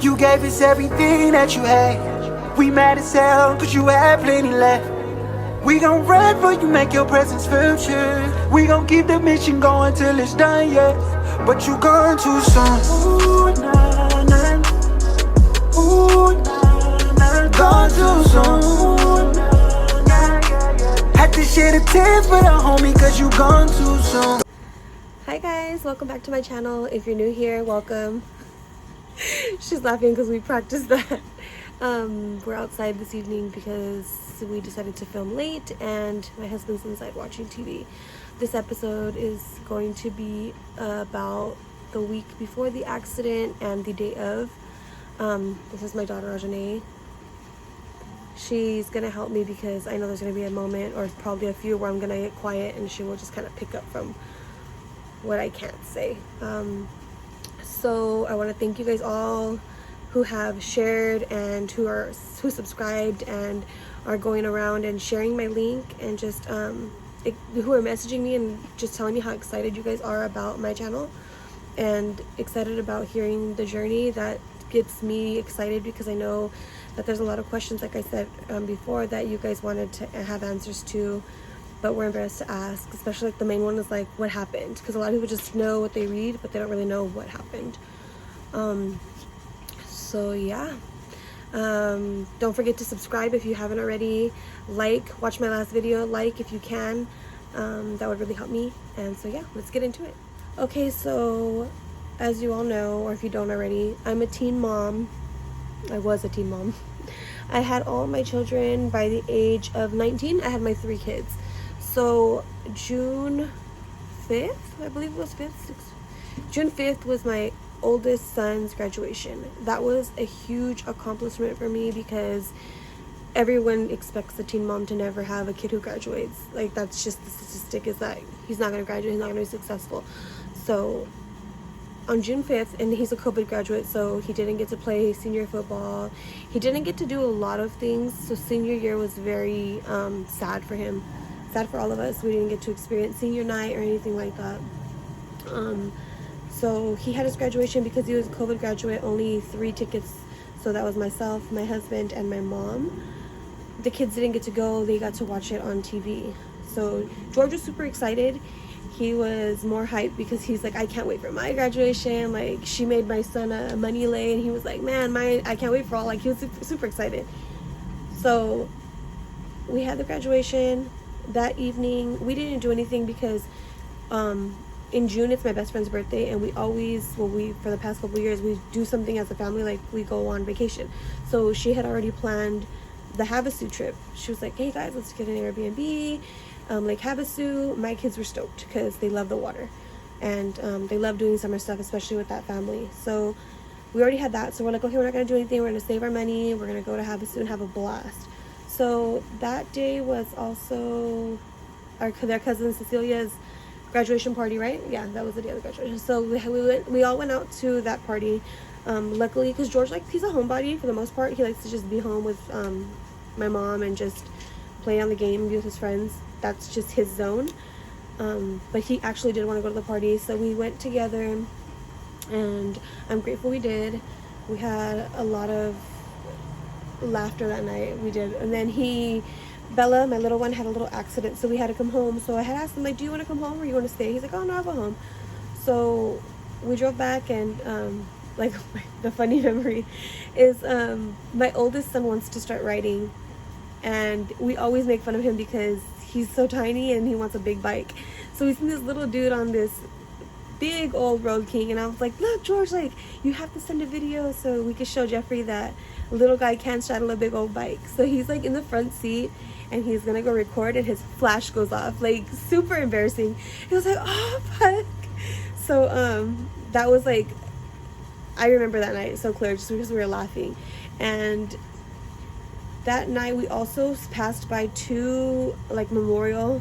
You gave us everything that you had. We mad as hell cause you had plenty left. We gon' run for you, make your presence feel true. We gon' keep the mission going till it's done, yeah. But you gone too soon. Ooh, nah, nah. Ooh, nah, nah. Gone too soon. Ooh, nah, nah. Had to share the tears with a homie cause you gone too soon. Hi guys, welcome back to my channel. If you're new here, welcome. She's laughing because we practiced that. We're outside this evening because we decided to film late and my husband's inside watching TV. This episode is going to be about the week before the accident and the day of. This is my daughter Ajane. She's gonna help me because I know there's gonna be a moment or probably a few where I'm gonna get quiet and she will just kind of pick up from what I can't say. So I want to thank you guys all who have shared and who subscribed and are going around and sharing my link and just who are messaging me and just telling me how excited you guys are about my channel and excited about hearing the journey. That gets me excited because I know that there's a lot of questions, like I said before, that you guys wanted to have answers to, but we're embarrassed to ask. Especially like the main one is like, what happened? Because a lot of people just know what they read, but they don't really know what happened. So yeah, don't forget to subscribe if you haven't already. Watch my last video, if you can. That would really help me. And so yeah, let's get into it. Okay, so as you all know, or if you don't already, I'm a teen mom. I was a teen mom. I had all my children by the age of 19. I had my 3 kids. So June 5th, I believe it was 6th. June 5th was my oldest son's graduation. That was a huge accomplishment for me because everyone expects a teen mom to never have a kid who graduates. Like, that's just the statistic, is that he's not going to graduate, he's not going to be successful. So on June 5th, and he's a COVID graduate, so he didn't get to play senior football. He didn't get to do a lot of things. So senior year was very sad for him. Sad for all of us. We didn't get to experience senior night or anything like that. So he had his graduation because he was a COVID graduate, only 3 tickets. So that was myself, my husband, and my mom. The kids didn't get to go. They got to watch it on TV. So George was super excited. He was more hyped because he's like, I can't wait for my graduation. Like, she made my son a money lay, and he was like, man, I can't wait for all. Like, he was super, super excited. So we had the graduation that evening. We didn't do anything because in June it's my best friend's birthday, and we always, for the past couple of years, we do something as a family, like we go on vacation. So she had already planned the Havasu trip. She was like, hey guys, let's get an Airbnb, Lake Havasu. My kids were stoked because they love the water and they love doing summer stuff, especially with that family. So we already had that. So we're like, okay, we're not gonna do anything, we're gonna save our money, we're gonna go to Havasu and have a blast. So that day was also their cousin Cecilia's graduation party, right? Yeah, that was the day of the graduation. So we all went out to that party. Luckily, because George, he's a homebody for the most part. He likes to just be home with my mom and just play on the game and be with his friends. That's just his zone. But he actually did want to go to the party, so we went together, and I'm grateful we did. We had a lot of laughter that night. We did. And then Bella, my little one, had a little accident, so we had to come home. So I had asked him, like, do you want to come home or you want to stay? He's like, oh no, I'll go home. So we drove back, and the funny memory is my oldest son wants to start riding, and we always make fun of him because he's so tiny and he wants a big bike. So we seen this little dude on this big old Road King, and I was like, look George, like, you have to send a video so we could show Jeffrey that little guy can straddle a big old bike. So he's like in the front seat and he's gonna go record, and his flash goes off, like super embarrassing. He was like, oh fuck. So that was like, I remember that night so clear just because we were laughing. And that night we also passed by 2 memorial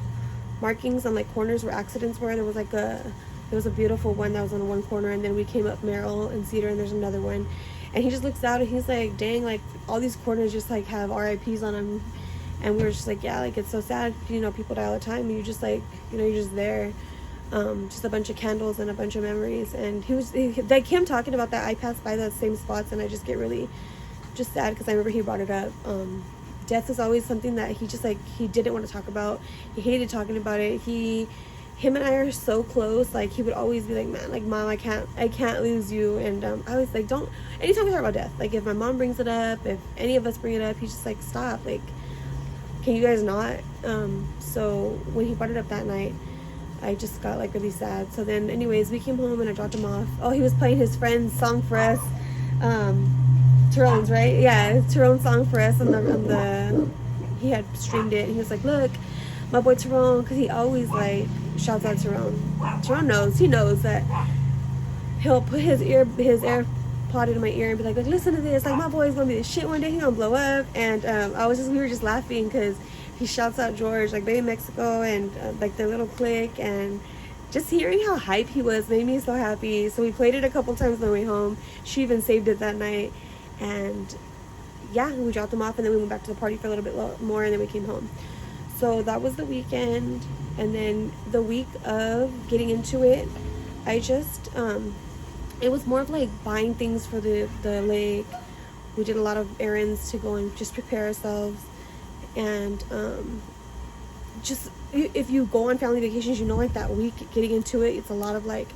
markings on corners where accidents were. There was a beautiful one that was on one corner, and then we came up Merrill and Cedar, and there's another one. And he just looks out and he's like, dang, all these corners just have RIPs on them. And we were just like, yeah, it's so sad, people die all the time, and you just you're just there. just a bunch of candles and a bunch of memories. And like him talking about that, I passed by those same spots and I just get really just sad because I remember he brought it up. Death is always something that he just like, he didn't want to talk about. He hated talking about it. Him and I are so close. Like, he would always be like, man, like, Mom, I can't lose you. And I was like, don't, anytime we talk about death, like, if my mom brings it up, if any of us bring it up, he's just like, stop, like, can you guys not? So when he brought it up that night, I just got like really sad. So then anyways, we came home and I dropped him off. Oh, he was playing his friend's song for us, Tyrone's, right? Yeah, Tyrone's song for us on the he had streamed it, and he was like, look, my boy Tyrone, because he always like shouts out Tyrone. Tyrone knows, he knows that he'll put his AirPod in my ear and be like, listen to this, like, my boy's gonna be the shit one day, he's gonna blow up. And we were just laughing because he shouts out George, like Baby Mexico, and like their little clique, and just hearing how hype he was made me so happy. So we played it a couple times on the way home. She even saved it that night. And yeah, we dropped him off, and then we went back to the party for a little bit more, and then we came home. So that was the weekend. And then the week of getting into it, I just it was more of like buying things for the lake. We did a lot of errands to go and just prepare ourselves. And just if you go on family vacations, you know, like that week getting into it, it's a lot of like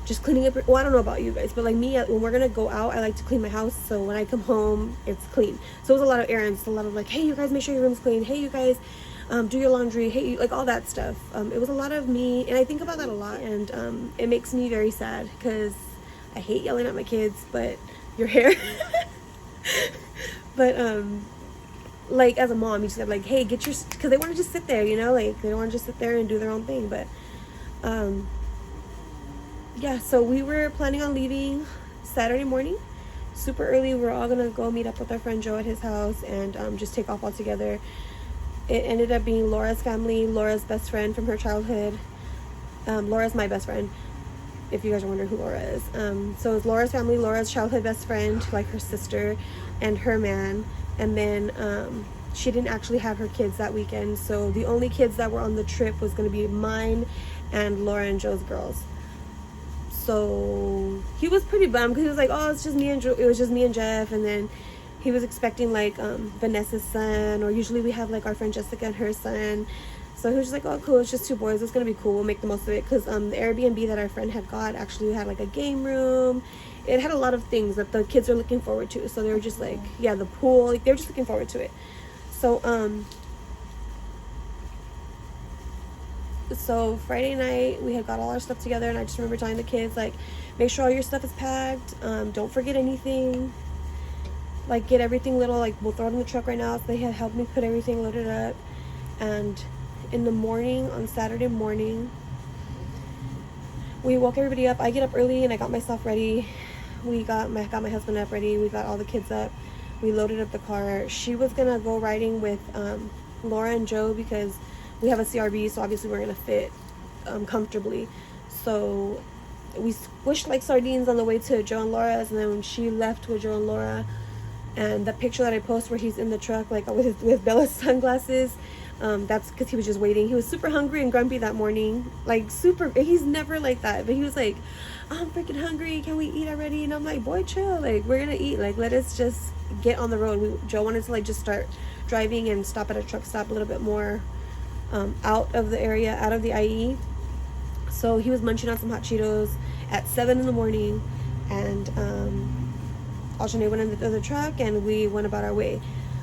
just cleaning up. Well, I don't know about you guys, but like me, when we're gonna go out, I like to clean my house, so when I come home it's clean. So it was a lot of errands, a lot of like, hey, you guys, make sure your room's clean, hey, you guys, do your laundry, hey, like all that stuff. It was a lot of me, and I think about that a lot, and it makes me very sad because I hate yelling at my kids, but your hair but like as a mom, you just have like, hey, get your, because they want to just sit there, you know, like they don't want to just sit there and do their own thing. But yeah, so we were planning on leaving Saturday morning super early. We're all gonna go meet up with our friend Joe at his house and just take off all together. It ended up being Laura's family, Laura's best friend from her childhood. Laura's my best friend, if you guys are wondering who Laura is. So it's Laura's family, Laura's childhood best friend, like her sister, and her man. And then she didn't actually have her kids that weekend, so the only kids that were on the trip was going to be mine and Laura and Joe's girls. So he was pretty bummed because he was like, oh, it's just me and Joe, it was just me and Jeff. And then he was expecting like Vanessa's son, or usually we have like our friend Jessica and her son. So he was just like, oh cool, it's just two boys, it's gonna be cool, we'll make the most of it. Because the Airbnb that our friend had got actually had like a game room. It had a lot of things that the kids were looking forward to. So they were just like, yeah, the pool, like they were just looking forward to it. So Friday night we had got all our stuff together, and I just remember telling the kids, like, make sure all your stuff is packed, don't forget anything, like get everything little, like we'll throw it in the truck right now. So they had helped me put everything loaded up. And in the morning, on Saturday morning, we woke everybody up. I get up early and I got myself ready. I got my husband up ready. We got all the kids up. We loaded up the car. She was gonna go riding with Laura and Joe because we have a CRV, so obviously we're gonna fit comfortably. So we squished like sardines on the way to Joe and Laura's, and then when she left with Joe and Laura, and the picture that I post where he's in the truck like with Bella's sunglasses, that's because he was just waiting. He was super hungry and grumpy that morning, like super, he's never like that, but he was like, I'm freaking hungry, can we eat already? And I'm like, boy, chill, like we're gonna eat, like let us just get on the road. Joe wanted to like just start driving and stop at a truck stop a little bit more out of the area, out of the IE. So he was munching on some hot Cheetos at 7 in the morning, and Aljanae went in the other truck and we went about our way.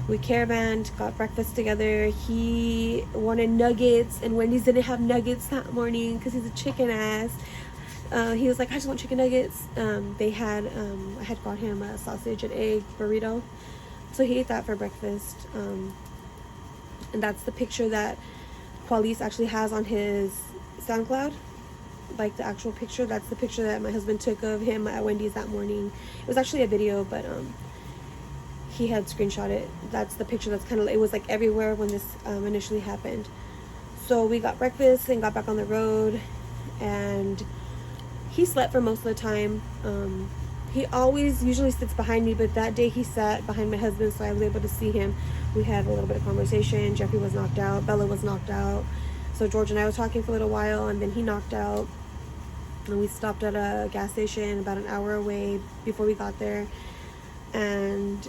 We caravanned, got breakfast together. He wanted nuggets, and Wendy's didn't have nuggets that morning because he's a chicken ass. He was like, I just want chicken nuggets. They had, I had brought him a sausage and egg burrito, so he ate that for breakfast. And that's the picture that Qualis actually has on his SoundCloud, like the actual picture. That's the picture that my husband took of him at Wendy's that morning. It was actually a video, but he had screenshot it. That's the picture. That's kind of, it was like everywhere when this initially happened. So we got breakfast and got back on the road, and he slept for most of the time. He always usually sits behind me, but that day he sat behind my husband, so I was able to see him. We had a little bit of conversation. Jeffrey was knocked out, Bella was knocked out. So George and I were talking for a little while, and then he knocked out. And we stopped at a gas station about an hour away before we got there. And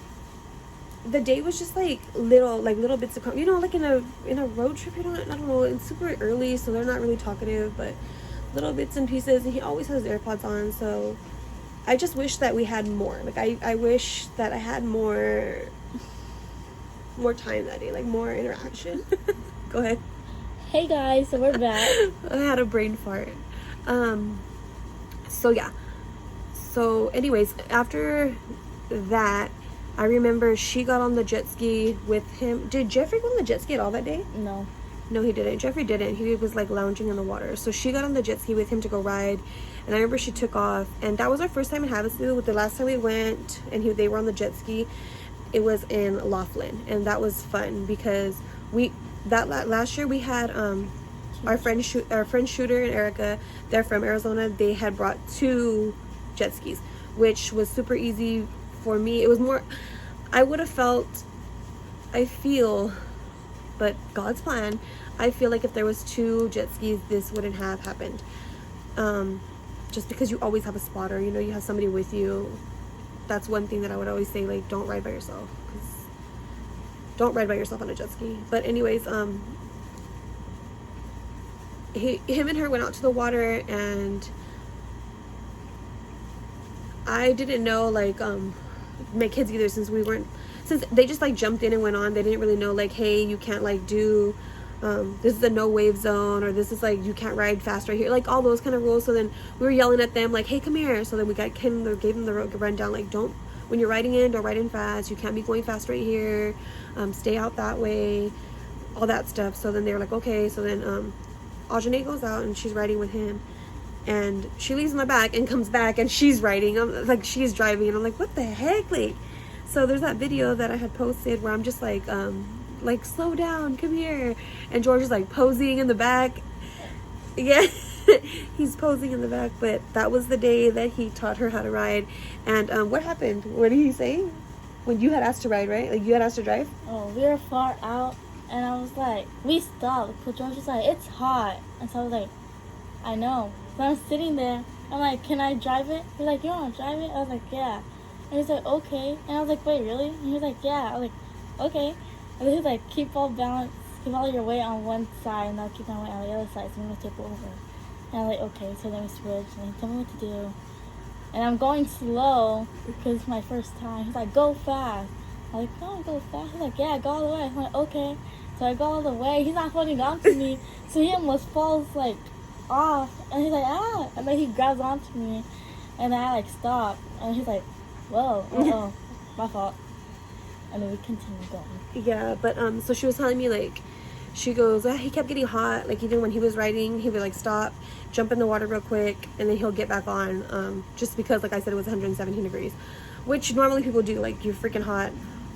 the day was just like little bits of, like in a road trip, I don't know, it's super early, so they're not really talkative, but little bits and pieces. And he always has AirPods on, so I just wish that we had more. Like I wish that I had more time that day, like more interaction. Go ahead. Hey guys, so we're back. I had a brain fart. So yeah. So anyways, after that, I remember she got on the jet ski with him. Did Jeffrey go on the jet ski at all that day? No, he didn't. Jeffrey didn't. He was like lounging in the water. So she got on the jet ski with him to go ride. And I remember she took off. And that was our first time in Havasu. With the last time we went and they were on the jet ski, it was in Laughlin. And that was fun because last year we had our friend Shooter and Erica. They're from Arizona. They had brought 2 jet skis, which was super easy for me. It was more, but God's plan, I feel like if there was 2 jet skis, this wouldn't have happened. Just because you always have a spotter, you have somebody with you. That's one thing that I would always say, like, don't ride by yourself. Don't ride by yourself on a jet ski. But anyways, him and her went out to the water, and I didn't know, like, my kids either, since they just like jumped in and went on. They didn't really know, like, hey, you can't like do this is a no wave zone, or this is like you can't ride fast right here, like all those kind of rules. So then we were yelling at them like, hey, come here. So then we gave them the rundown, like, when you're riding in, don't ride in fast, you can't be going fast right here, stay out that way, all that stuff. So then they were like, okay. So then Aujane goes out and she's riding with him, and she leaves in the back and comes back and she's riding. Like, she's driving, and I'm like, what the heck? Like, so there's that video that I had posted where I'm just like slow down, come here, and George is like posing in the back. Yeah. He's posing in the back. But that was the day that he taught her how to ride. And what happened? What did he say when you had asked to ride, right? Like, you had asked to drive? Oh, we were far out, and I was like, we stopped, but George was like, it's hot. And so I was like, I know. So I'm sitting there, I'm like, can I drive it? He's like, you want to drive it? I was like, yeah. And he's like, okay. And I was like, wait, really? And he was like, yeah. I was like, okay. And then he's like, keep all your weight on one side, and I'll keep my weight on the other side, so I'm going to take over. And I'm like, okay. So then we switched, and he told me what to do. And I'm going slow, because it's my first time. He's like, go fast. I'm like, no, go fast. He's like, yeah, go all the way. I'm like, okay. So I go all the way. He's not holding on to me, so he almost falls, like, off. And he's like, ah. And then he grabs onto me, and then I, like, stop. And he's like, whoa, my fault. And then we continue going. Yeah, but so she was telling me, like, she goes, he kept getting hot. Like, even when he was riding, he would like stop, jump in the water real quick, and then he'll get back on, just because, like I said, it was 117 degrees, which normally people do. Like, you're freaking hot,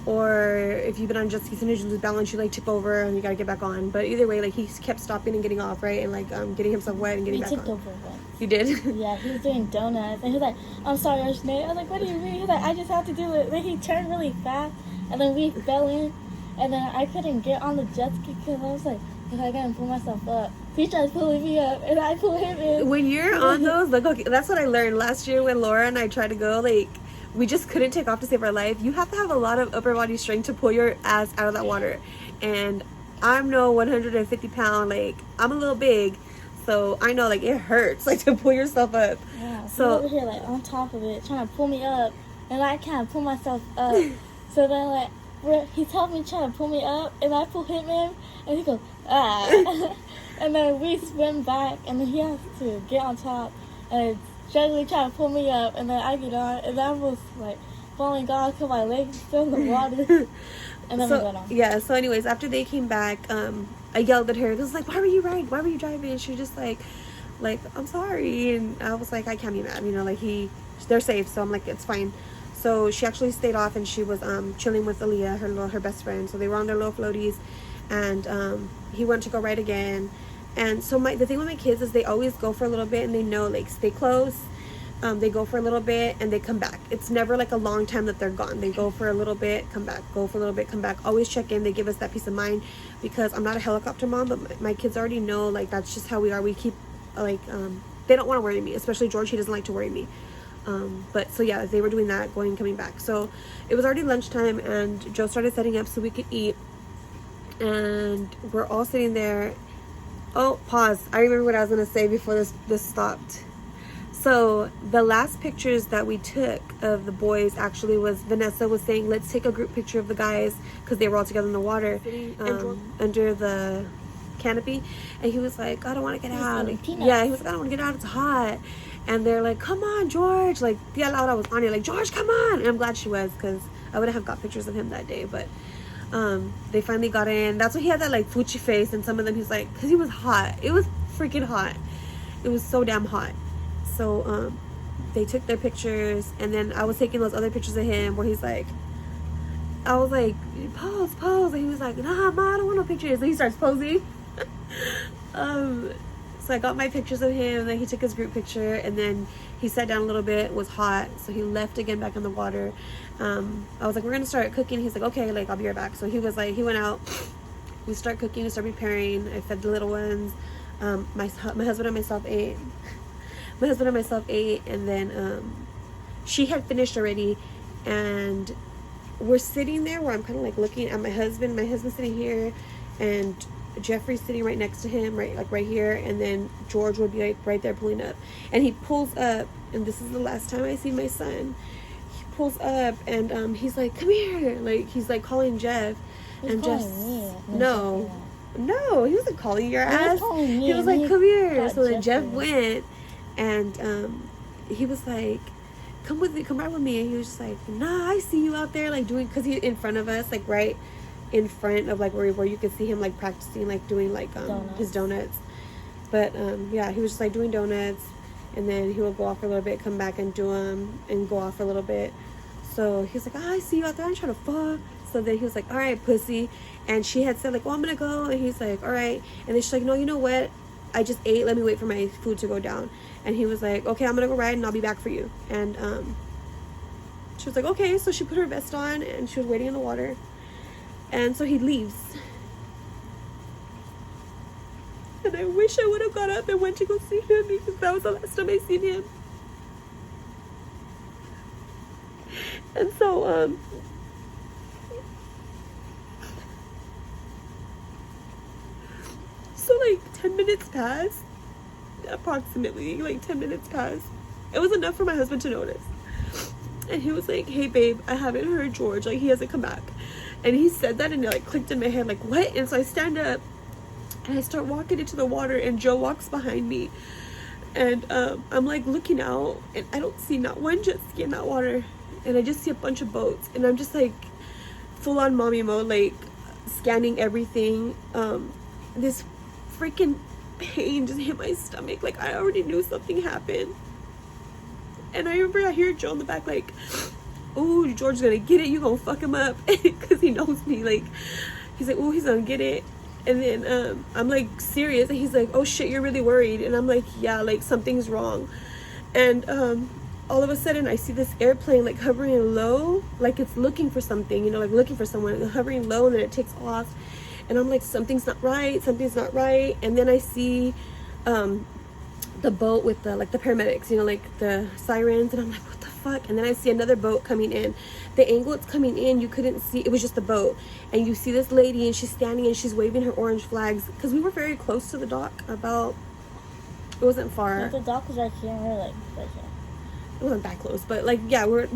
or if you've been on jet ski, sometimes you lose balance, you like tip over and you gotta get back on. But either way, like, he kept stopping and getting off, right, and like getting himself wet and getting back on. He tipped over once. You did? Yeah, he was doing donuts, and he was like, I'm sorry, Aujane. I was like, what do you mean? He was like, I just have to do it. Then he turned really fast, and then we fell in, and then I couldn't get on the jet ski because I was like, I gotta pull myself up. He tried pulling me up, and I pulled him in. When you're on those, like, okay, that's what I learned last year when Laura and I tried to go. Like, we just couldn't take off to save our life. You have to have a lot of upper body strength to pull your ass out of that water. And I'm no 150 pound, like, I'm a little big, so I know, like, it hurts, like, to pull yourself up. Yeah, so over here, like, on top of it, trying to pull me up, and I can't pull myself up. So then, like, he's helping me trying to pull me up, and I pull him in, and he goes, ah. And then we swim back, and then he has to get on top, and struggling trying to pull me up, and then I get on, and I was like falling off because my legs still in the water. And then we went on. Yeah, so anyways, after they came back, I yelled at her. This was like, why were you riding? Why were you driving? And she was just like, I'm sorry. And I was like, I can't be mad, like, they're safe, so I'm like, it's fine. So she actually stayed off, and she was chilling with Aaliyah, her best friend. So they were on their little floaties, and he went to go ride again. And so the thing with my kids is they always go for a little bit, and they know, like, stay close, They go for a little bit and they come back. It's never like a long time that they're gone. They go for a little bit, come back, go for a little bit, come back. Always check in. They give us that peace of mind, because I'm not a helicopter mom, but my kids already know, like, that's just how we are. We keep, like, they don't want to worry me, especially George. He doesn't like to worry me. But so yeah, they were doing that, going and coming back. So it was already lunchtime, and Joe started setting up so we could eat. And we're all sitting there. Oh, pause. I remember what I was going to say before this stopped. So the last pictures that we took of the boys actually was, Vanessa was saying, let's take a group picture of the guys, because they were all together in the water, under the canopy. And he was like, I don't want to get out. Yeah, he was like, I don't want to get out, it's hot. And they're like, come on, George. Like, yeah, Laura was on it, like, George, come on. And I'm glad she was, because I wouldn't have got pictures of him that day. But they finally got in. That's why he had that, like, fuchi face. And some of them, he's like, because he was hot. It was freaking hot. It was so damn hot. So they took their pictures, and then I was taking those other pictures of him where he's like, I was like, pose, and he was like, nah, ma, I don't want no pictures. And he starts posing. So I got my pictures of him, then he took his group picture, and then he sat down a little bit. It was hot, so he left again back in the water. I was like, we're gonna start cooking. He's like, okay, like, I'll be right back. So he was like, he went out, we start cooking, we start preparing. I fed the little ones. My husband and myself ate. My husband and myself ate, and then she had finished already, and we're sitting there where I'm kind of like looking at my husband. My husband's sitting here, and Jeffrey's sitting right next to him, right here, and then George would be like right there pulling up, and he pulls up, and this is the last time I see my son. He pulls up, and he's like, come here, like, he's like calling Jeff, and Jeff, no, he wasn't calling your ass. He was like, come here. So then Jeff went. And he was like, come ride with me. And he was just like, nah, I see you out there, like, doing, because he's in front of us, like right in front of, like, where you could see him, like, practicing, like, doing, like, his donuts. But yeah, he was just like doing donuts, and then he would go off for a little bit, come back and do them, and go off for a little bit. So he was like, I see you out there, I'm trying to fuck. So then he was like, all right, pussy. And she had said, like, well, I'm gonna go. And he's like, all right. And then she's like, no, you know what, I just ate, let me wait for my food to go down. And he was like, okay, I'm gonna go ride and I'll be back for you. And she was like, okay. So she put her vest on and she was waiting in the water. And so he leaves. And I wish I would have got up and went to go see him, because that was the last time I seen him. And so like 10 minutes passed. Approximately like 10 minutes passed. It was enough for my husband to notice, and he was like, hey babe, I haven't heard George, like, he hasn't come back. And he said that, and it like clicked in my head, like, what? And so I stand up and I start walking into the water, and Joe walks behind me, and I'm like looking out, and I don't see not one jet ski in that water, and I just see a bunch of boats, and I'm just like full on mommy mode, like scanning everything. This freaking pain just hit my stomach, like I already knew something happened. And I remember I hear Joe in the back like, oh, George's gonna get it, you gonna fuck him up, because he knows me. Like, he's like, oh, he's gonna get it. And then I'm like serious, and he's like, oh shit, you're really worried. And I'm like, yeah, like something's wrong. And all of a sudden I see this airplane like hovering low, like it's looking for something, you know, like looking for someone, hovering low, and then it takes off. And I'm like, something's not right. And then I see the boat with the, like, the paramedics, you know, like the sirens. And I'm like, what the fuck? And then I see another boat coming in. The angle it's coming in, you couldn't see. It was just the boat. And you see this lady, and she's standing, and she's waving her orange flags. Because we were very close to the dock. It wasn't far. Like, the dock was right here, and we were like right here. It wasn't that close, but like, yeah, we're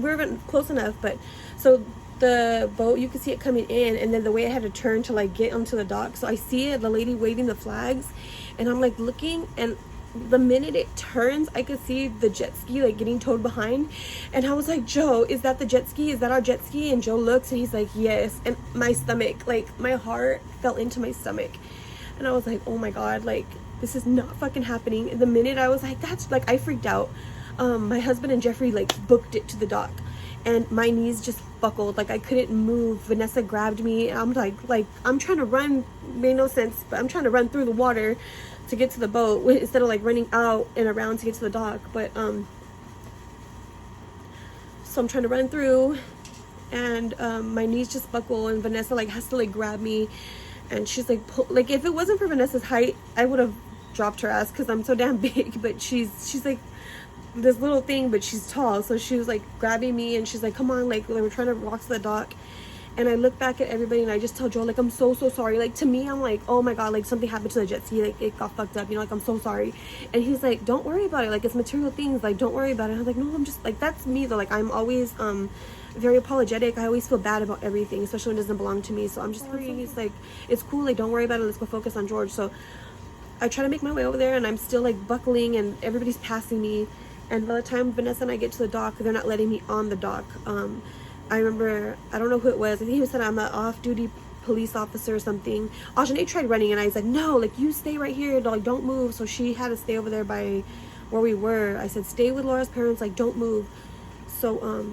close enough. But so the boat, you could see it coming in, and then the way I had to turn to like get onto the dock, so I see it, the lady waving the flags, and I'm like looking, and the minute it turns, I could see the jet ski like getting towed behind. And I was like, Joe, is that the jet ski? Is that our jet ski? And Joe looks, and he's like, yes. And my stomach, like my heart fell into my stomach, and I was like, oh my god, like this is not fucking happening. And the minute I was like, that's, like, I freaked out. My husband and Jeffrey like booked it to the dock, and my knees just buckled, like I couldn't move. Vanessa grabbed me, and I'm like I'm trying to run, made no sense, but I'm trying to run through the water to get to the boat instead of like running out and around to get to the dock. But So I'm trying to run through, and my knees just buckle, and Vanessa like has to like grab me, and she's like like if it wasn't for Vanessa's height, I would have dropped her ass because I'm so damn big. But she's like this little thing, but she's tall, so she was like grabbing me, and she's like, come on, like we're trying to walk to the dock. And I look back at everybody, and I just tell Joel, like, I'm so sorry. Like, to me, I'm like, oh my god, like something happened to the jet ski, like it got fucked up, you know, like I'm so sorry. And he's like, don't worry about it, like it's material things, like don't worry about it. And I was like, no, I'm just like, that's me though, like I'm always very apologetic. I always feel bad about everything, especially when it doesn't belong to me. So I'm just worried. And he's like, it's cool, like don't worry about it, let's go focus on George. So I try to make my way over there, and I'm still like buckling, and everybody's passing me. And by the time Vanessa and I get to the dock, they're not letting me on the dock. I remember, I don't know who it was, I think he said I'm an off-duty police officer or something. Ajane tried running, and I was like, no, like you stay right here, like don't move. So she had to stay over there by where we were. I said, stay with Laura's parents, like don't move. So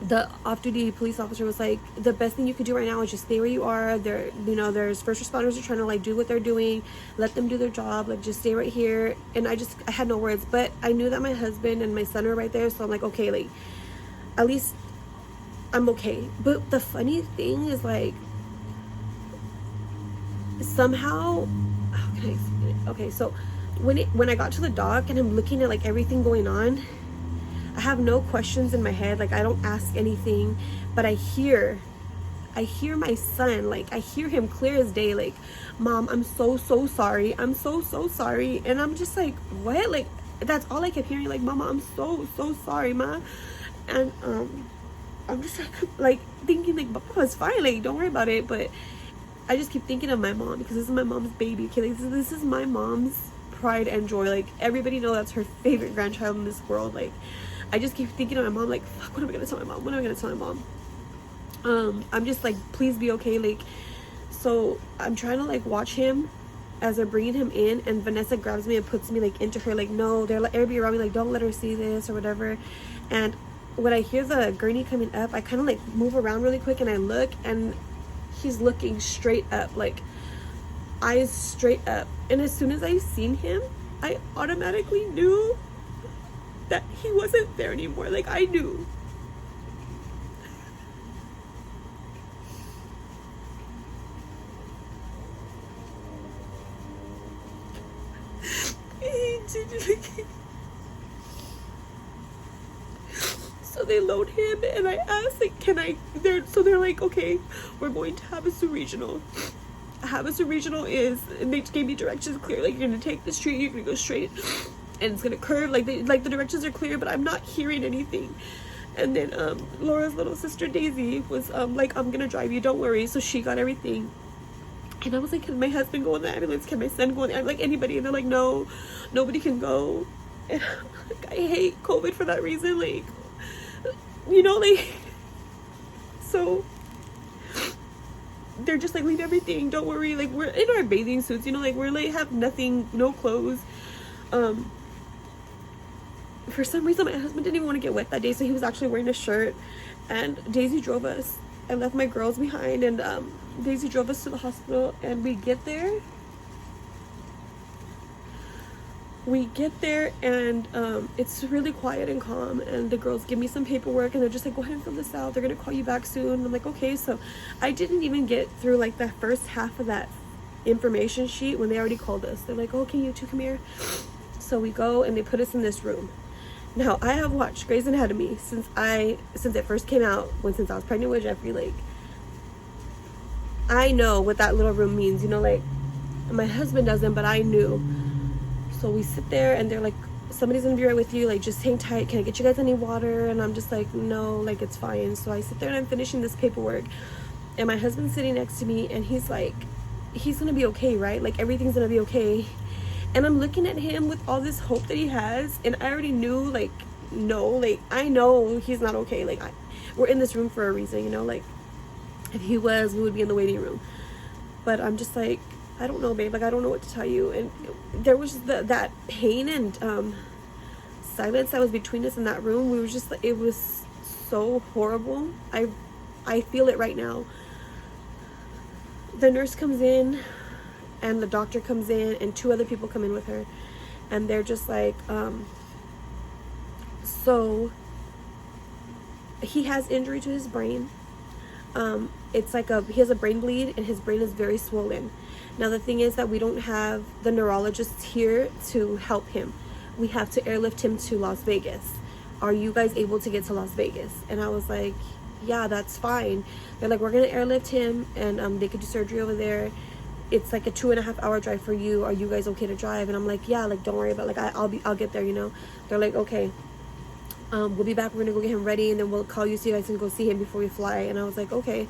the off-duty police officer was like, the best thing you could do right now is just stay where you are. There, you know, there's first responders are trying to like do what they're doing, let them do their job, like just stay right here. And I had no words, but I knew that my husband and my son were right there, so I'm like, okay, like at least I'm okay. But the funny thing is, like, somehow, how can I explain it? Okay, so when I got to the dock and I'm looking at like everything going on, I have no questions in my head, like I don't ask anything, but I hear my son, like I hear him clear as day, like, Mom, I'm so sorry, I'm so sorry. And I'm just like, what? Like that's all I kept hearing, like, Mama, I'm so sorry, Ma. And I'm just like thinking like, Mama, it's fine, like don't worry about it. But I just keep thinking of my mom, because this is my mom's baby, okay? Like this is my mom's pride and joy. Like everybody knows that's her favorite grandchild in this world. Like I just keep thinking of my mom, like, fuck, what am I gonna tell my mom? What am I gonna tell my mom? I'm just like, please be okay. Like, so I'm trying to like watch him as they're bringing him in, and Vanessa grabs me and puts me like into her, like, no, they're like, everybody around me, like, don't let her see this or whatever. And when I hear the gurney coming up, I kind of like move around really quick, and I look, and he's looking straight up, like eyes straight up. And as soon as I seen him, I automatically knew that he wasn't there anymore. Like I knew. So they load him, and I asked, like, they're like, okay, we're going to Havasu Regional. Havasu Regional is, and they gave me directions clear, like, you're gonna take the street, you're gonna go straight, and it's gonna curve, like the directions are clear, but I'm not hearing anything. And then Laura's little sister Daisy was like, I'm gonna drive you, don't worry. So she got everything, and I was like, can my husband go in the ambulance, can my son go in the ambulance, like anybody? And they're like, no, nobody can go. And like, I hate COVID for that reason, like, you know, like, so they're just like, leave everything, don't worry, like we're in our bathing suits, you know, like we're like have nothing, no clothes. For some reason my husband didn't even want to get wet that day, so he was actually wearing a shirt. And Daisy drove us. I left my girls behind, and Daisy drove us to the hospital. And we get there, and it's really quiet and calm, and the girls give me some paperwork, and they're just like, go ahead and fill this out, they're gonna call you back soon. And I'm like, okay. So I didn't even get through like the first half of that information sheet when they already called us. They're like, oh, can you two come here? So we go, and they put us in this room. Now, I have watched Grey's Anatomy since it first came out, since I was pregnant with Jeffrey. Like, I know what that little room means, you know, like, my husband doesn't, but I knew. So we sit there, and they're like, somebody's gonna be right with you, like, just hang tight, can I get you guys any water? And I'm just like, no, like, it's fine. So I sit there, and I'm finishing this paperwork, and my husband's sitting next to me, and he's like, he's gonna be okay, right? Like, everything's gonna be okay. And I'm looking at him with all this hope that he has, and I already knew, like, no, like, I know he's not okay. Like, we're in this room for a reason, you know, like, if he was, we would be in the waiting room. But I'm just like, I don't know, babe, like, I don't know what to tell you. And there was that pain and silence that was between us in that room. We were just like, it was so horrible. I feel it right now. The nurse comes in, and the doctor comes in, and two other people come in with her, and they're just like, so he has injury to his brain. It's like he has a brain bleed, and his brain is very swollen. Now the thing is that we don't have the neurologists here to help him. We have to airlift him to Las Vegas. Are you guys able to get to Las Vegas? And I was like, yeah, that's fine. They're like, we're gonna airlift him, and they could do surgery over there. It's like a 2.5 hour drive for you. Are you guys okay to drive? And I'm like, yeah, like, don't worry about it. Like, I'll get there, you know. They're like, okay, we'll be back. We're gonna go get him ready, and then we'll call you so you guys can go see him before we fly. And I was like, okay.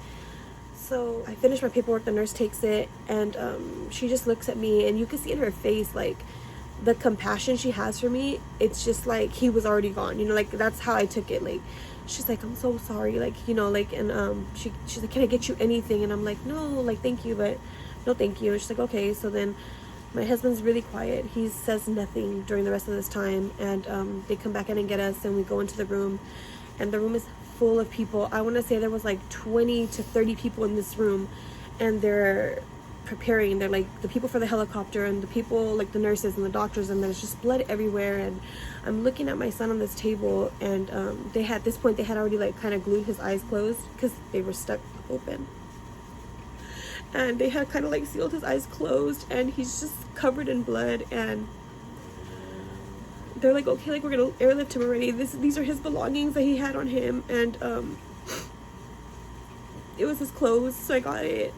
So I finished my paperwork. The nurse takes it, and she just looks at me, and you can see in her face, like, the compassion she has for me. It's just like he was already gone, you know. Like, that's how I took it. Like, she's like, I'm so sorry, like, you know, like, and she's like, can I get you anything? And I'm like, no, like, thank you, but no thank you. And she's like, okay. So then my husband's really quiet. He says nothing during the rest of this time, and they come back in and get us, and we go into the room, and the room is full of people. I want to say there was like 20 to 30 people in this room, and they're preparing. They're like the people for the helicopter, and the people, like the nurses and the doctors, and there's just blood everywhere. And I'm looking at my son on this table, and they had, at this point, they had already like kind of glued his eyes closed because they were stuck open, and they had kind of like sealed his eyes closed, and he's just covered in blood. And they're like, okay, like, we're gonna airlift him already. These are his belongings that he had on him, and it was his clothes. So I got it.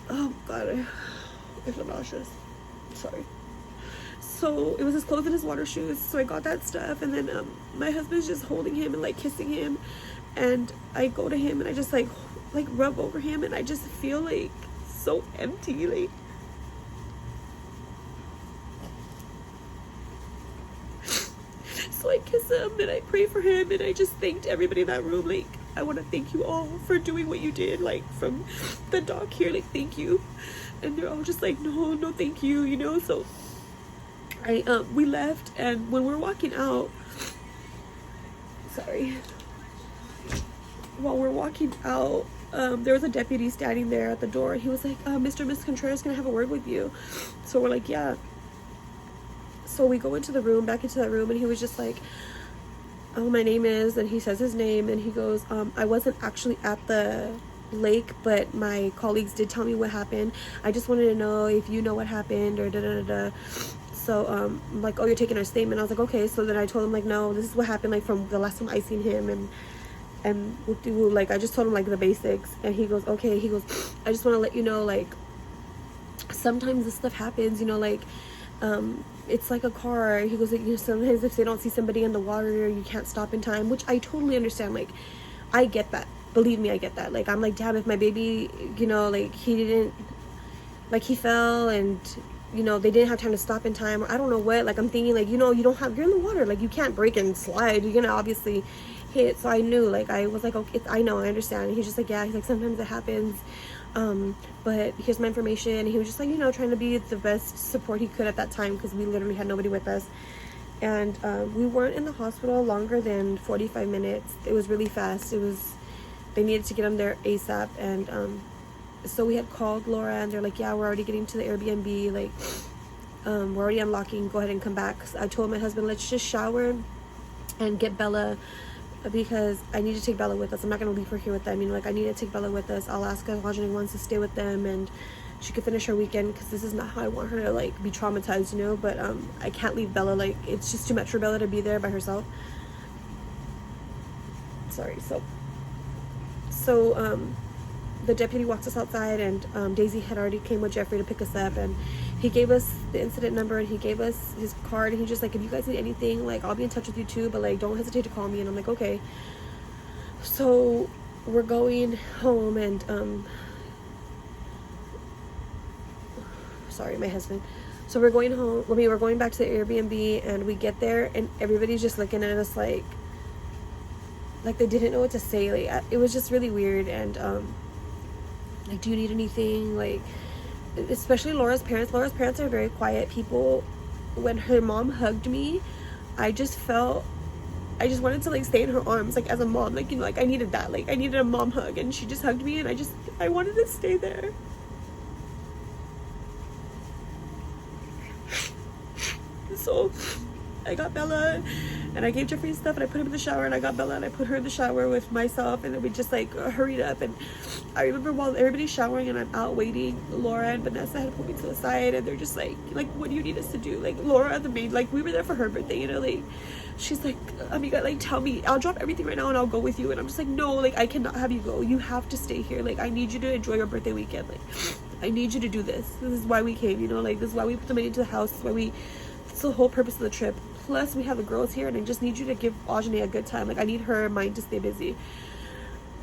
Oh god, I feel nauseous. Sorry. So it was his clothes and his water shoes. So I got that stuff, and then my husband's just holding him and like kissing him, and I go to him and I just like rub over him, and I just feel like so empty. Like, so I kiss him and I pray for him, and I just thanked everybody in that room. Like, I want to thank you all for doing what you did, like, from the doc here, like, thank you. And they're all just like, no thank you, you know. So we left, and when we're walking out, while we're walking out, there was a deputy standing there at the door. He was like, Mr. and Miss Contreras gonna have a word with you. So we're like, yeah. So we go into the room, back into that room, and he was just like, oh, my name is, and he says his name, and he goes, I wasn't actually at the lake, but my colleagues did tell me what happened. I just wanted to know if you know what happened, or da-da-da-da. So I'm like, oh, you're taking our statement. I was like, okay. So then I told him, like, no, this is what happened, like, from the last time I seen him, and like, I just told him, like, the basics. And he goes, okay. He goes, I just want to let you know, like, sometimes this stuff happens, you know, like, it's like a car. He goes, like, you know, sometimes if they don't see somebody in the water, you can't stop in time, which I totally understand. Like, I get that. Believe me, I get that. Like, I'm like, damn, if my baby, you know, like, he didn't, like, he fell, and, you know, they didn't have time to stop in time, or I don't know what. Like, I'm thinking, like, you know, you're in the water, like, you can't break and slide, you're gonna obviously hit. So I knew, like, I was like, okay, I know, I understand. And he's just like, yeah, he's like, sometimes it happens, but here's my information. And he was just like, you know, trying to be the best support he could at that time, because we literally had nobody with us. And we weren't in the hospital longer than 45 minutes. It was really fast. They needed to get him there ASAP. And so we had called Laura, and they're like, yeah, we're already getting to the Airbnb, like, we're already unlocking, go ahead and come back. So I told my husband, let's just shower and get Bella, because I need to take Bella with us. I'm not going to leave her here with them, you know, like, I need to take Bella with us. I'll ask her if Ajani wants to stay with them, and she could finish her weekend, because this is not how I want her to, like, be traumatized, you know. But I can't leave Bella, like, it's just too much for Bella to be there by herself. Sorry. So the deputy walked us outside, and Daisy had already came with Jeffrey to pick us up, and he gave us the incident number, and he gave us his card, and he just like, if you guys need anything, like, I'll be in touch with you too, but like, don't hesitate to call me. And I'm like, okay. So we're going home, and sorry, my husband. So we're going home. We're going back to the Airbnb, and we get there, and everybody's just looking at us like they didn't know what to say. Like, it was just really weird. And like, do you need anything? Like, especially Laura's parents. Laura's parents are very quiet people. When her mom hugged me, I just wanted to, like, stay in her arms, like, as a mom, like, you know, like, I needed that, like, I needed a mom hug. And she just hugged me, and I wanted to stay there. So I got Bella, And I gave Jeffrey his stuff, and I put him in the shower, and I got Bella, and I put her in the shower with myself, and then we just like hurried up. And I remember while everybody's showering and I'm out waiting, Laura and Vanessa had pulled me to the side, and they're just like, what do you need us to do? Like, Laura, the maid, like, we were there for her birthday, you know, like, she's like, Amiga, like, tell me, I'll drop everything right now and I'll go with you. And I'm just like, no, like, I cannot have you go. You have to stay here. Like, I need you to enjoy your birthday weekend. Like, I need you to do this. This is why we came, you know, like, this is why we put the money into the house. This is why it's the whole purpose of the trip. Plus, we have the girls here, and I just need you to give Ajane a good time. Like, I need her mind to stay busy.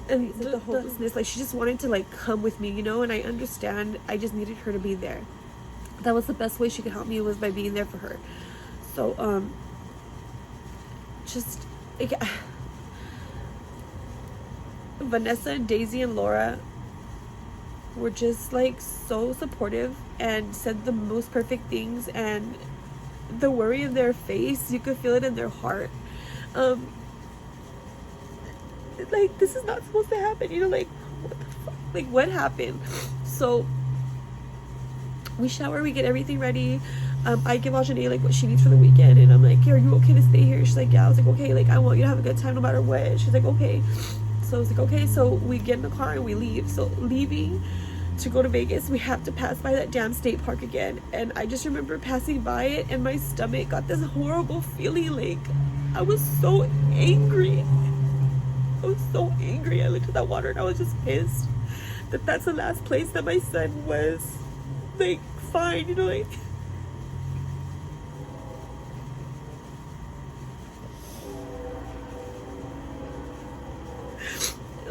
And the hopelessness, like, she just wanted to, like, come with me, you know, and I understand. I just needed her to be there. That was the best way she could help me, was by being there for her. So, just, like, Vanessa and Daisy and Laura were just, like, so supportive and said the most perfect things, and the worry in their face, you could feel it in their heart. Like, this is not supposed to happen, you know, like, what the fuck, like, what happened? So we shower, we get everything ready. I give Ajane like what she needs for the weekend, and I'm like, hey, are you okay to stay here? She's like, yeah. I was like, okay, like, I want you to have a good time no matter what. She's like, okay. So I was like, okay. So we get in the car and we leave. So leaving to go to Vegas, we have to pass by that damn state park again, and I just remember passing by it, and my stomach got this horrible feeling. Like, I was so angry. I was so angry. I looked at that water and I was just pissed that that's the last place that my son was, like, fine, you know, like.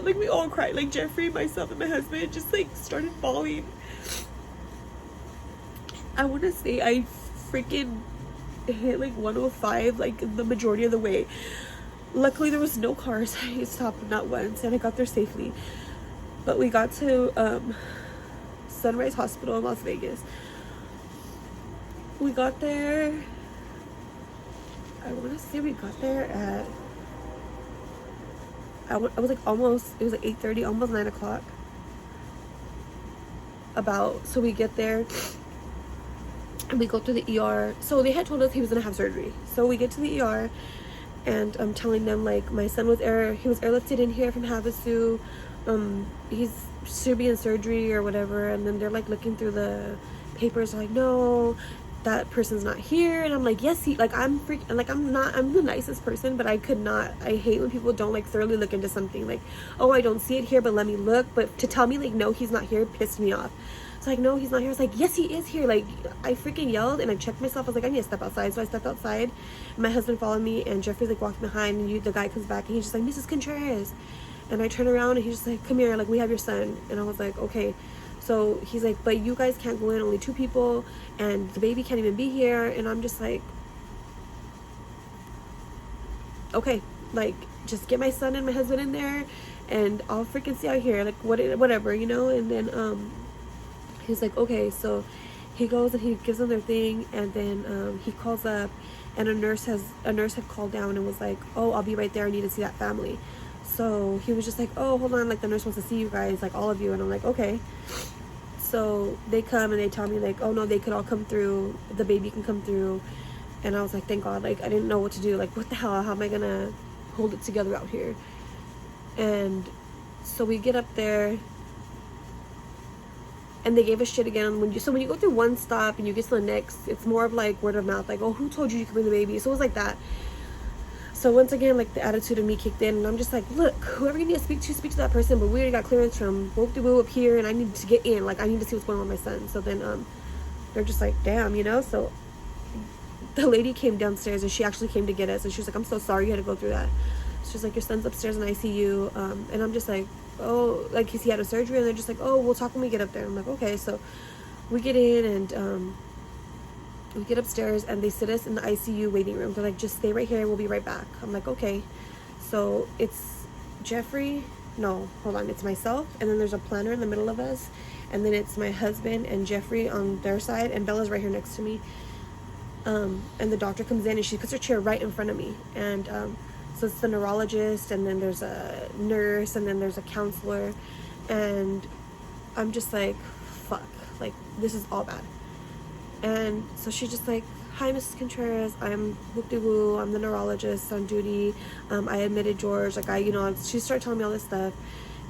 Like, we all cried, like, Jeffrey, myself, and my husband just, like, started bawling. I want to say I freaking hit, like, 105, like, the majority of the way. Luckily, there was no cars. I stopped not once, and I got there safely. But we got to Sunrise Hospital in Las Vegas. We got there, I want to say we got there at, I was like almost, it was like 8:30, almost 9 o'clock. So we get there and we go to the ER. So they had told us he was gonna have surgery. So we get to the ER, and I'm telling them, like, my son was he was airlifted in here from Havasu. He's should be in surgery or whatever. And then they're like looking through the papers, like, no, that person's not here. And I'm like, yes, I'm the nicest person, but I hate when people don't, like, thoroughly look into something. Like, oh, I don't see it here, but let me look. But to tell me, like, no, he's not here, pissed me off. It's like, no, he's not here. I was like, yes, he is here. Like, I freaking yelled, and I checked myself. I was like, I need to step outside. So I stepped outside, and my husband followed me, and Jeffrey's like walking behind, and the guy comes back, and he's just like, Mrs. Contreras. And I turn around, and he's just like, come here, like, we have your son. And I was like, okay. So he's like, but you guys can't go in, only 2 people, and the baby can't even be here. And I'm just like, okay, like, just get my son and my husband in there, and I'll freaking see out here, like, whatever, you know. And then he's like, okay. So he goes and he gives them their thing, and then he calls up, and a nurse had called down and was like, oh, I'll be right there, I need to see that family. So he was just like, oh, hold on, like, the nurse wants to see you guys, like, all of you. And I'm like, okay. So they come and they tell me, like, oh no, they could all come through, the baby can come through. And I was like, thank God. Like, I didn't know what to do. Like, what the hell, how am I gonna hold it together out here? And so we get up there, and they gave us shit again. When you go through one stop and you get to the next, it's more of like word of mouth, like, oh, who told you could bring the baby? So it was like that. So once again, like, the attitude of me kicked in, and I'm just like, look, whoever you need to speak to that person, but we already got clearance from whoop-de-woo up here, and I need to get in. Like, I need to see what's going on with my son. So then they're just like, damn, you know. So the lady came downstairs, and she actually came to get us, and she was like, I'm so sorry you had to go through that. She's like, your son's upstairs in ICU. And I'm just like, oh, like, he had a surgery. And they're just like, oh, we'll talk when we get up there. I'm like, okay. So we get in, and we get upstairs, and they sit us in the ICU waiting room. They're like, just stay right here, we'll be right back. I'm like, okay. So it's Jeffrey, no, hold on, it's myself, and then there's a planner in the middle of us, and then it's my husband and Jeffrey on their side, and Bella's right here next to me. And the doctor comes in, and she puts her chair right in front of me. And so it's the neurologist, and then there's a nurse, and then there's a counselor. And I'm just like, fuck, like, this is all bad. And so she's just like, hi, Mrs. Contreras, I'm whoop-de-woo, I'm the neurologist on duty. I admitted George, like, she started telling me all this stuff,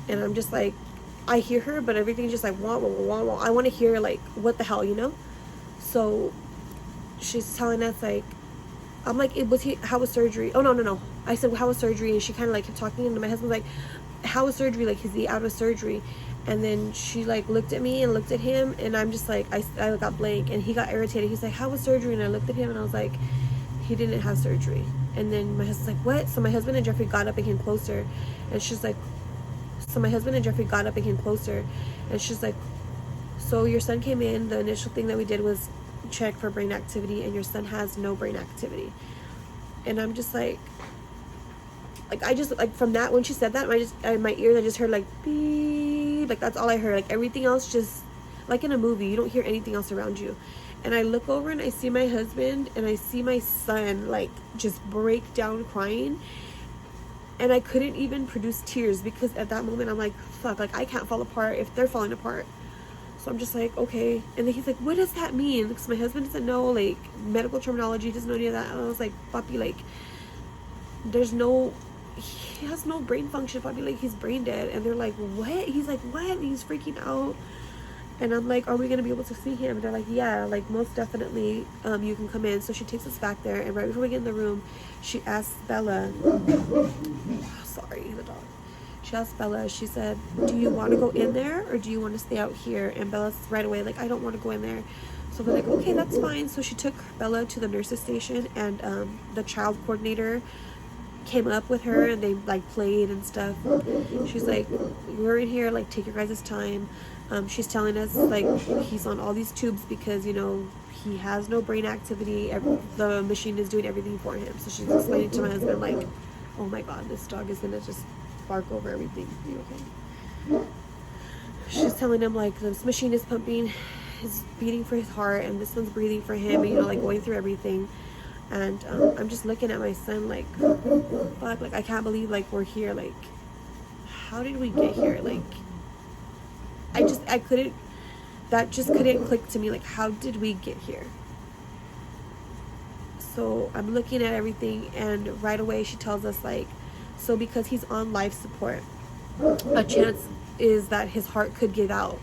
and I'm just like, I hear her, but everything's just like, wah, wah, wah, wah. I want to hear, like, what the hell, So she's telling us, like, I'm like, how was surgery? Oh, no. I said, well, how was surgery? And she kind of, like, kept talking, and my husband's like, how was surgery? Like, is he out of surgery? And then she, like, looked at me and looked at him, and I'm just like, I got blank, and he got irritated. He's like, how was surgery? And I looked at him, and I was like, he didn't have surgery. And then my husband's like, what? So my husband and Jeffrey got up and came closer, and she's like, so your son came in, the initial thing that we did was check for brain activity, and your son has no brain activity. And I'm just like I just, like, from that, when she said that, in my ears I just heard, like, beep, like, that's all I heard. Like, everything else just, like in a movie, you don't hear anything else around you. And I look over and I see my husband and I see my son, like, just break down crying, and I couldn't even produce tears, because at that moment I'm like, fuck, like, I can't fall apart if they're falling apart. So I'm just like, okay. And then he's like, what does that mean? Because my husband doesn't know, like, medical terminology, doesn't know any of that. And I was like, puppy, like, he has no brain function, puppy, like, he's brain dead. And they're like, what? He's like, what? And he's freaking out. And I'm like, are we gonna be able to see him? And they're like, yeah, like, most definitely, you can come in. So she takes us back there, and right before we get in the room, she asks Bella, sorry, the dog. She asked Bella, she said, do you want to go in there, or do you want to stay out here? And Bella's right away like, I don't want to go in there. So they're like, okay, that's fine. So she took Bella to the nurse's station, and the child coordinator came up with her, and they, like, played and stuff. She's like, we're in here, like, take your guys' time. She's telling us, like, he's on all these tubes because, he has no brain activity. The machine is doing everything for him. So she's explaining to my husband, like, oh my god, this dog is gonna just bark over everything. You okay? She's telling him, like, this machine is pumping, is beating for his heart, and this one's breathing for him, and, like, going through everything. And I'm just looking at my son like, fuck, like, I can't believe, like, we're here. Like, how did we get here? Like, that just couldn't click to me. Like, how did we get here? So I'm looking at everything, and right away she tells us, like, so because he's on life support, a chance is that his heart could give out.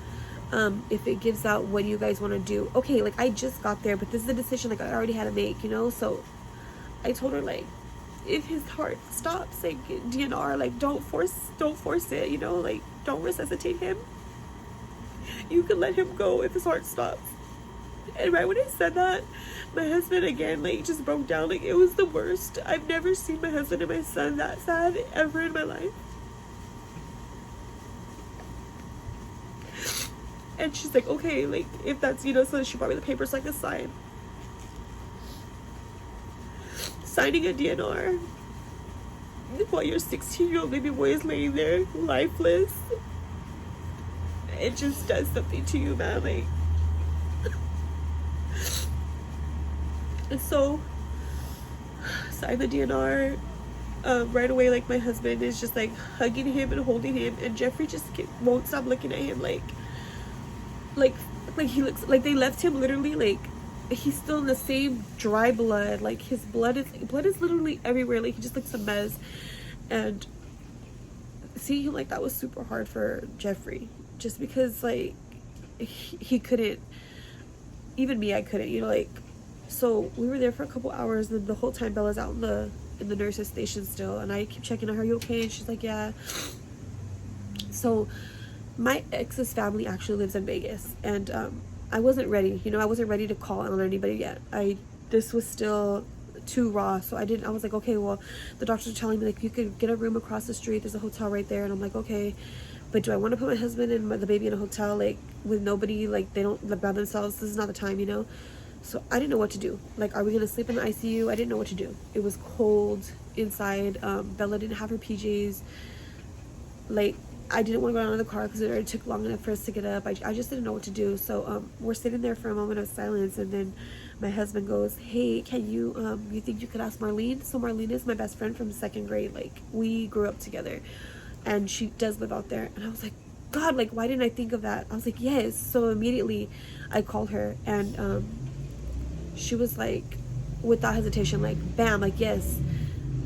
If it gives out, what do you guys want to do? Okay, like, I just got there, but this is a decision, like, I already had to make, so I told her, like, if his heart stops, like, DNR, like, don't force it, like, don't resuscitate him. You can let him go if his heart stops. And right when I said that, my husband again, like, just broke down. Like, it was the worst. I've never seen my husband and my son that sad ever in my life. And she's like, okay, like, if that's, so she brought me the papers, like, a sign. Signing a DNR while your 16-year-old baby boy is laying there lifeless. It just does something to you, man, like. And so, sign the DNR. Right away, like, my husband is just, like, hugging him and holding him, and Jeffrey just won't stop looking at him, like he looks like they left him literally, like, he's still in the same dry blood, like, his blood is literally everywhere, like, he just looks a mess. And seeing him like that was super hard for Jeffrey, just because, like, he couldn't, even me, I couldn't, like. So we were there for a couple hours, and the whole time Bella's out in the nurse's station still, and I keep checking on her, are you okay? And she's like, yeah. So my ex's family actually lives in Vegas, and I wasn't ready, I wasn't ready to call on anybody yet. This was still too raw, so I was like, okay, well, the doctors are telling me, like, you could get a room across the street, there's a hotel right there. And I'm like, okay, but do I want to put my husband and the baby in a hotel, like, with nobody, like, they don't live by themselves? This is not the time, So I didn't know what to do. Like, are we gonna sleep in the ICU? I didn't know what to do. It was cold inside. Bella didn't have her PJs. Like, I didn't want to go out of the car because it already took long enough for us to get up. I just didn't know what to do. So we're sitting there for a moment of silence, and then my husband goes, hey, can you you think you could ask Marlene? So Marlene is my best friend from 2nd grade. Like, we grew up together, and she does live out there. And I was like, God, like, why didn't I think of that? I was like, yes. So immediately I called her, and she was like, without hesitation, like, bam, like, yes,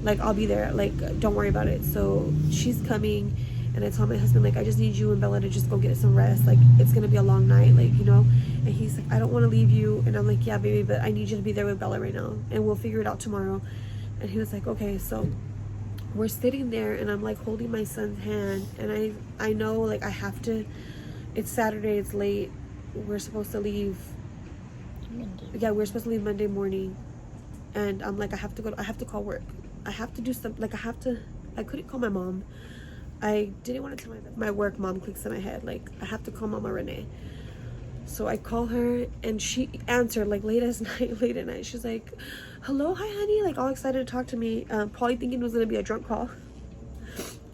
like, I'll be there, like, don't worry about it. So she's coming, and I told my husband, like, I just need you and Bella to just go get some rest, like, it's gonna be a long night, like, you know. And he's like, I don't want to leave you. And I'm like, yeah, baby, but I need you to be there with Bella right now, and we'll figure it out tomorrow. And he was like, okay. So we're sitting there, and I'm like holding my son's hand, and I know, like, I have to, it's Saturday, it's late, we're supposed to leave Monday. Yeah, we're supposed to leave Monday morning, and I'm like, I have to call work, I have to do something, like, I couldn't call my mom, I didn't want to tell my work mom clicks in my head, like, I have to call Mama Renee. So I call her, and she answered, like, late at night. She's like, hello, hi honey, like, all excited to talk to me, probably thinking it was gonna be a drunk call.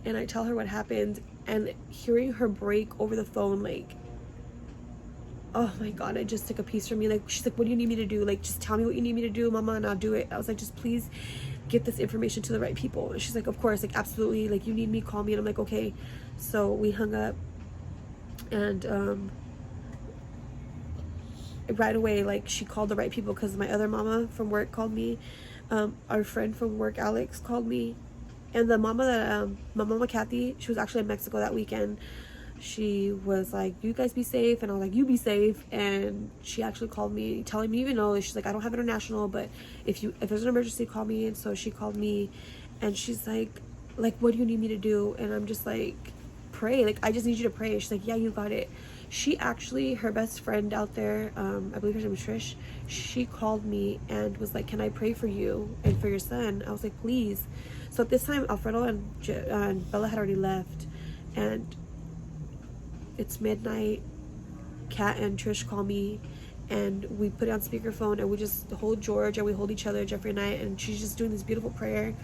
And I tell her what happened, and hearing her break over the phone, like, oh my god, it just took a piece from me. Like, she's like, what do you need me to do? Like, just tell me what you need me to do, Mama, and I'll do it. I was like, just please get this information to the right people. And she's like, of course, like, absolutely, like, you need me, call me. And I'm like, okay. So we hung up, and right away, like, she called the right people, because my other mama from work called me, our friend from work, Alex, called me, and the mama that my mama Kathy, she was actually in Mexico that weekend. She was like, you guys be safe, and I was like, you be safe. And she actually called me, telling me, even though she's like, I don't have international, but if there's an emergency, call me. And so she called me, and she's like, what do you need me to do? And I'm just like, pray, like, I just need you to pray. She's like, yeah, you got it. She actually, her best friend out there, I believe her name is Trish, she called me and was like, can I pray for you and for your son? I was like, please. So at this time, Alfredo and Bella had already left, and it's midnight. Kat and Trish call me, and we put it on speakerphone, and we just hold George, and we hold each other, Jeffrey and I, and she's just doing this beautiful prayer,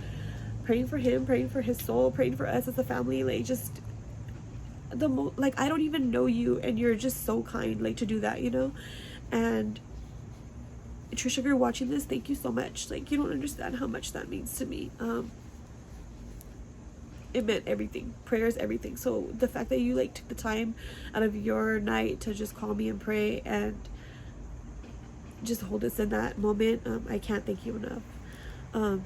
praying for him, praying for his soul, praying for us as a family, like, just like, I don't even know you, and you're just so kind, like, to do that, you know. And Trisha, if you're watching this, thank you so much. Like, you don't understand how much that means to me. It meant everything. Prayer is everything. So the fact that you, like, took the time out of your night to just call me and pray and just hold us in that moment, I can't thank you enough.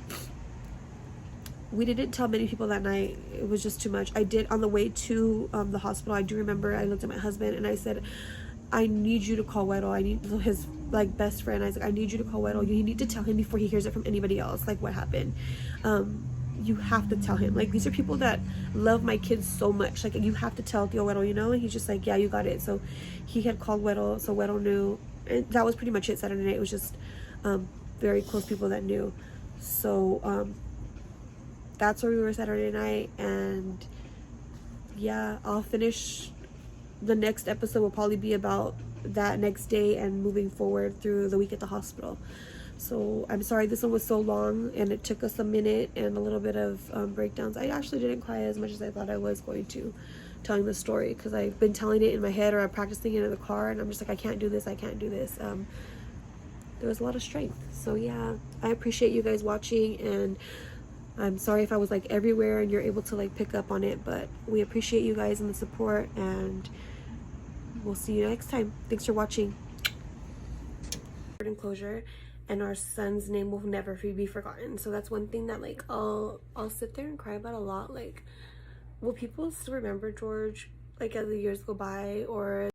We didn't tell many people that night. It was just too much. I did, on the way to the hospital, I do remember I looked at my husband and I said, I need you to call Weddle. I need his, like, best friend. I was like, I need you to call Weddle. You need to tell him before he hears it from anybody else, like, what happened. You have to tell him. Like, these are people that love my kids so much. Like, you have to tell Theo Weddle, you know. And he's just like, yeah, you got it. So he had called Weddle, so Weddle knew, and that was pretty much it. Saturday night, it was just very close people that knew. So that's where we were Saturday night. And yeah, I'll finish, the next episode will probably be about that next day and moving forward through the week at the hospital. So I'm sorry this one was so long, and it took us a minute and a little bit of breakdowns. I actually didn't cry as much as I thought I was going to, telling the story, because I've been telling it in my head, or I'm practicing it in the car, and I'm just like, I can't do this, I can't do this. There was a lot of strength. So yeah, I appreciate you guys watching, and I'm sorry if I was, like, everywhere and you're able to, like, pick up on it, but we appreciate you guys and the support, and we'll see you next time. Thanks for watching. Enclosure, and our son's name will never be forgotten. So that's one thing that, like, I'll sit there and cry about a lot. Like, will people still remember George, like, as the years go by, or